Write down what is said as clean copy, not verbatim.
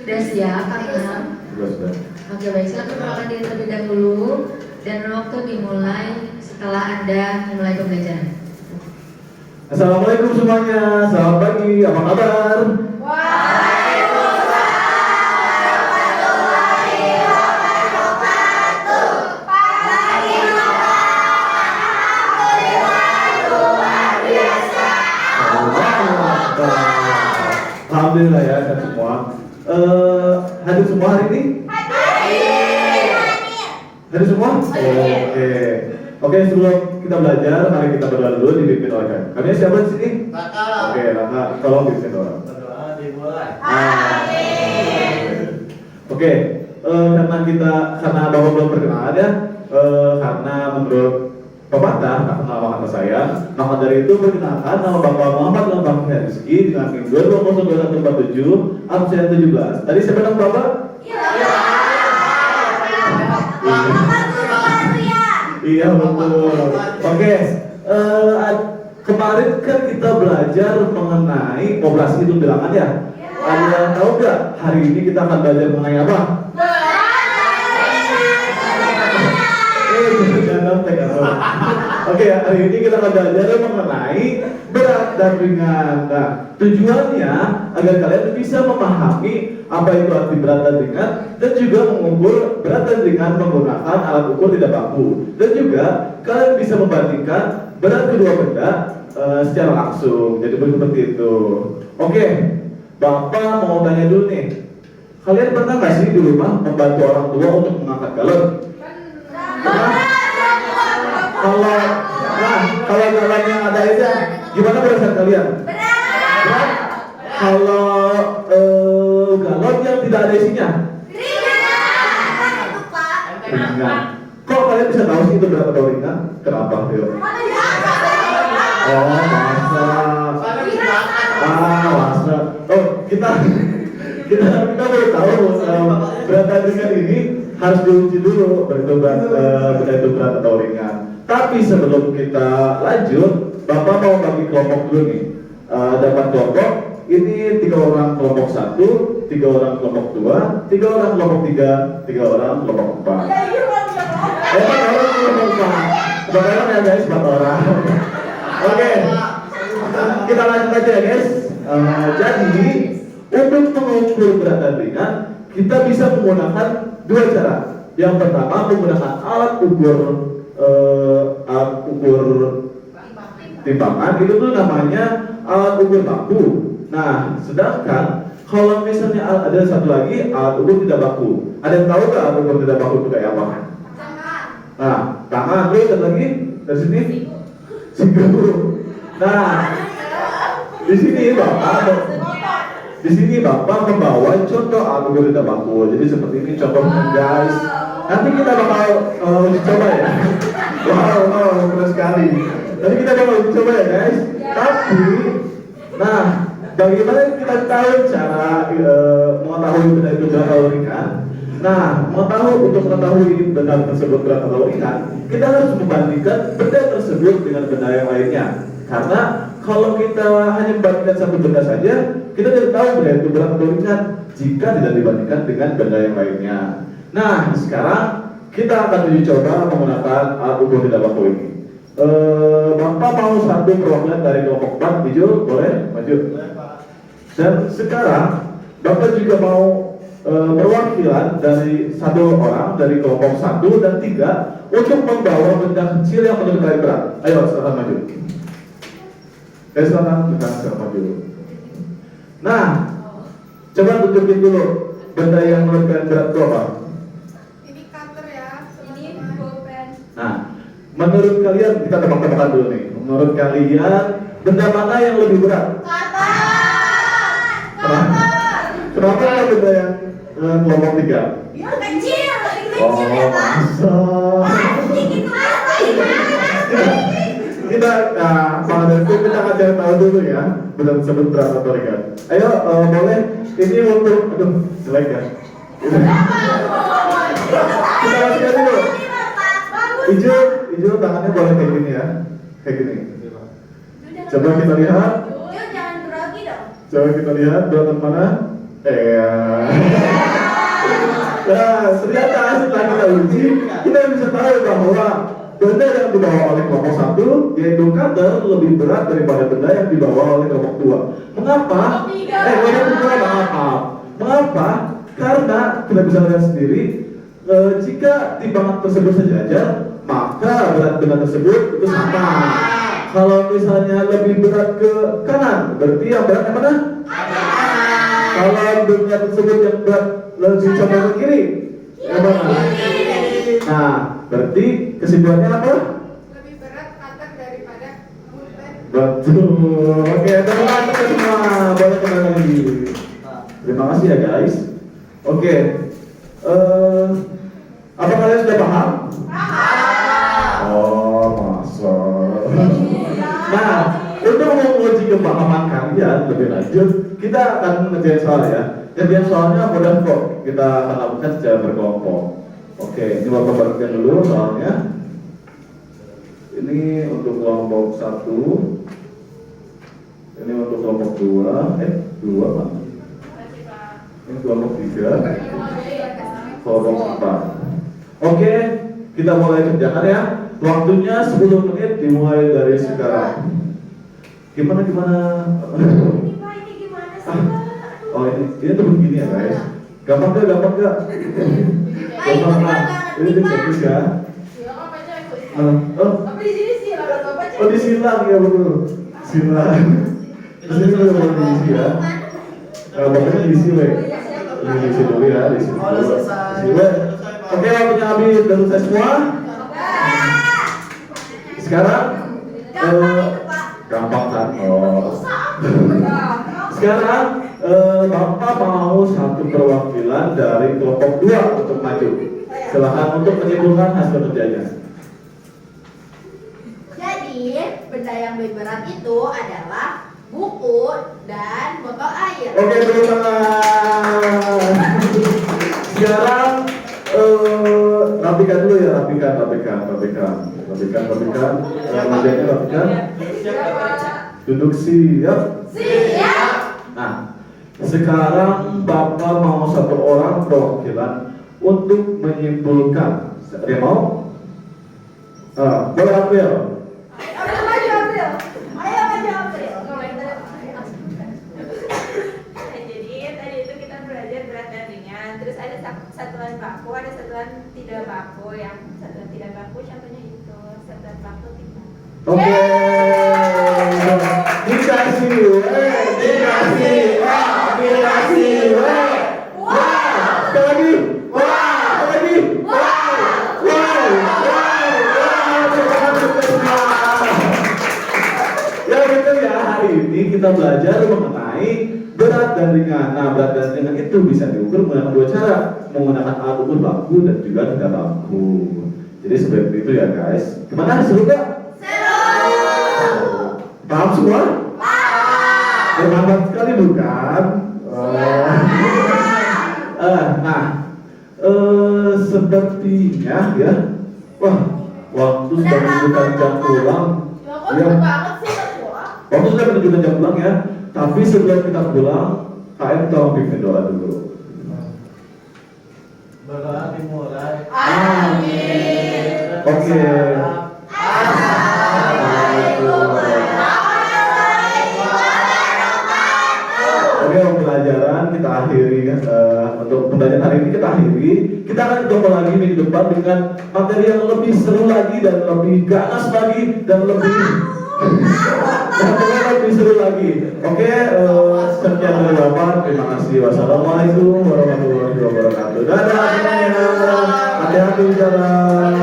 Sudah siap, Kak Ilham? Sudah. Oke, baik. Silakan perkenalkan diri terlebih dahulu dan waktu dimulai setelah Anda memulai pembelajaran. Assalamualaikum semuanya, selamat pagi, apa kabar? Alhamdulillah ya sehat semua. Hadir semua hari ini? Hadir semua? Oke, sebelum kita belajar, mari kita berdoa dulu dipimpin oleh kami. Kami siapa di sini? Raka. Oke, Raka, tolong dipimpin doa. Berdoa dimulai. Oke, karena Bapak belum perkenalan ya, karena menurut pepatah, nama kata saya, maka dari itu perkenalkan nama Bapak Muhammad Lambang Rizky dengan NIM 2202147 absen 17. Tadi siapa nama Bapak? Iya betul. Oke, kemarin kan kita belajar mengenai operasi hitung bilangan ya. Ada yang tahu nggak hari ini kita akan belajar mengenai apa? Oke, hari ini kita akan belajar mengenai berat dan ringan. Nah, tujuannya agar kalian bisa memahami apa itu arti berat dan ringan dan juga mengukur berat dan ringan menggunakan alat ukur tidak baku. Dan juga kalian bisa membandingkan berat kedua benda secara langsung. Jadi seperti itu. Oke, Bapak mau tanya dulu nih. Kalian pernah nggak sih di rumah membantu orang tua untuk mengangkat galon? Kalau galon yang ada aja, gimana perasaan kalian? Berat. Kalau galon yang tidak ada isinya? Ringan. Kok kalian bisa tahu sih itu berat atau ringan? Kenapa? Yuk. Oh, masa. Masa. Oh, kita baru tahu berat dan ringan ini harus diuji dulu benda itu berat atau ringan. Tapi sebelum kita lanjut, Bapak mau bagi kelompok dulu nih. Ada 4 kelompok. Ini 3 orang kelompok 1, 3 orang kelompok 2, 3 orang kelompok 3, 3 orang kelompok 4. 4 orang kelompok 4. Kebetulan ya guys, 4 orang. Oke, kita lanjut aja ya guys. Jadi untuk mengukur berat dan ringan, kita bisa menggunakan 2 cara. Yang pertama menggunakan alat ukur timbangan, itu tuh namanya alat ukur baku. Nah, sedangkan kalau misalnya ada satu lagi alat ukur tidak baku. Ada yang tahu nggak alat ukur tidak baku itu kayak apa? Nah, tangan, terus ada lagi dari sini siku. Nah, di sini Bapak membawa contoh alat ukur tidak baku. Jadi seperti ini contohnya guys. Nanti kita bakal uji coba ya. Wow, keren sekali. Nanti kita bakal uji coba ya guys. Tapi, nah, bagaimana kita tahu cara mengetahui benda itu berat atau ringan? Nah, untuk mengetahui benda tersebut berat atau ringan, kita harus membandingkan benda tersebut dengan benda yang lainnya. Karena kalau kita hanya membandingkan satu benda saja, kita tidak tahu benda itu berat atau ringan jika tidak dibandingkan dengan benda yang lainnya. Nah, sekarang kita akan uji coba menggunakan alat ukur tidak baku ini. Bapak mau satu perwakilan dari kelompok 4, hijau, boleh maju. Dan sekarang Bapak juga mau perwakilan dari 1 orang dari kelompok 1 dan 3 untuk membawa benda kecil yang menurut kalian berat. Ayo silakan maju. Silakan maju. Nah, coba tunjukin dulu benda yang menurut kalian berat itu apa? Nah, menurut kalian, kita tebak-tebakan dulu nih. Menurut kalian, benda mana yang lebih berat? Kenapa benda yang kelompok 3? Kecil. Oh, masa. Kita, pada itu kita akan cari tahu dulu ya, benda tersebut berat atau ringan. Ayo, boleh. Ini untuk, aduh, jelek ya. Kita kasih dulu. Hijau tangannya boleh kayak gini ya, kayak gini. Coba kita lihat. Jangan grogi dong. Coba kita lihat belakang mana? yang dibawa oleh kelompok 1, yaitu cutter, lebih berat daripada benda yang dibawa oleh kelompok 2. Mengapa? Kelompok 2 mengapa? Mengapa? Karena kita bisa lihat sendiri, jika timbangan tersebut sejajar, maka berat benda tersebut itu sama. Kalau misalnya lebih berat ke kanan, berarti yang berat yang mana? Kalau benda tersebut yang berat lebih condong ke kiri, yang mana? Nah, berarti kesimpulannya apa? Lebih berat cutter daripada pulpen. Betul. Oke, terima kasih semua. Boleh kembali lagi. Terima kasih ya guys. Oke. Apa kalian sudah paham? Oh, masa. Nah, untuk menguji kepahaman kalian lebih lanjut, kita akan mengerjain soal ya. Kerjaan soalnya mudah kok. Kita akan lakukan secara berkelompok. Oke, ini bapak bagikan dulu soalnya. Ini untuk kelompok 1. Ini untuk kelompok 2. 2 mana? Ini kelompok 3. Kelompok 4. Oke, kita mulai kerjakan ya. Waktunya 10 menit dimulai dari sekarang. Gimana? Ini gimana sih, Pak? Oh ini tuh begini ya guys. Gampang gak? Gampang nah. Ini tuh bagus ya. Ya, apa aja ikut. Oh Tapi di sini sih lah, apa aja. di silang ya betul. Silang. Di sini udah mau diisi ya. Bapaknya diisi weh. Ini diisi dulu ya, diisi dulu. Diisi weh. Oke, waktunya habis. Udah selesai semua. Sekarang gampang kan? Sekarang Bapak mau satu perwakilan dari kelompok 2 untuk maju. Silahkan untuk menyimpulkan hasil kerjanya. Jadi, benda yang lebih berat itu adalah buku dan botol air. Oke, tepuk tangan. Sekarang rapikan dulu ya, rapikan. Mejanya rapikan. Duduk siap. Nah, sekarang Bapak mau satu orang perwakilan untuk menyimpulkan. Ada yang mau? Boleh ambil. Ayo maju April. Jadi tadi itu kita belajar berat dan ringan. Terus ada satuan baku, ada satuan tidak baku. Yang satuan tidak baku contohnya itu, satuan baku timbang. Oke. Dikasih. Wah. Sekali lagi. Wah. Ya betul ya, hari ini kita belajar mengenai berat dan ringan. Nah, berat dan ringan itu bisa diukur menggunakan 2 cara, menggunakan alat ukur baku dan juga tidak baku. Jadi seperti itu ya guys. Gimana, seru gak? Paham semua? Bermanfaat sekali bukan? Sepertinya ya. Wah, waktu sudah menunjukkan jam pulang. Ya. Waktu sudah menunjukkan jam pulang ya. Tapi sebelum kita pulang, KM tolong pimpin doa dulu. Berdoa dimulai. Amin. Oke. Oke, pembelajaran kita akhiri ya. Untuk pembelajaran hari ini kita akhiri. Kita akan coba lagi minggu depan dengan materi yang lebih seru lagi dan lebih ganas lagi dan lebih seru lagi. Oke, sekian dari Bapak. Terima kasih. Wassalamualaikum warahmatullahi wabarakatuh. Dadah semuanya. Hati-hati di jalan.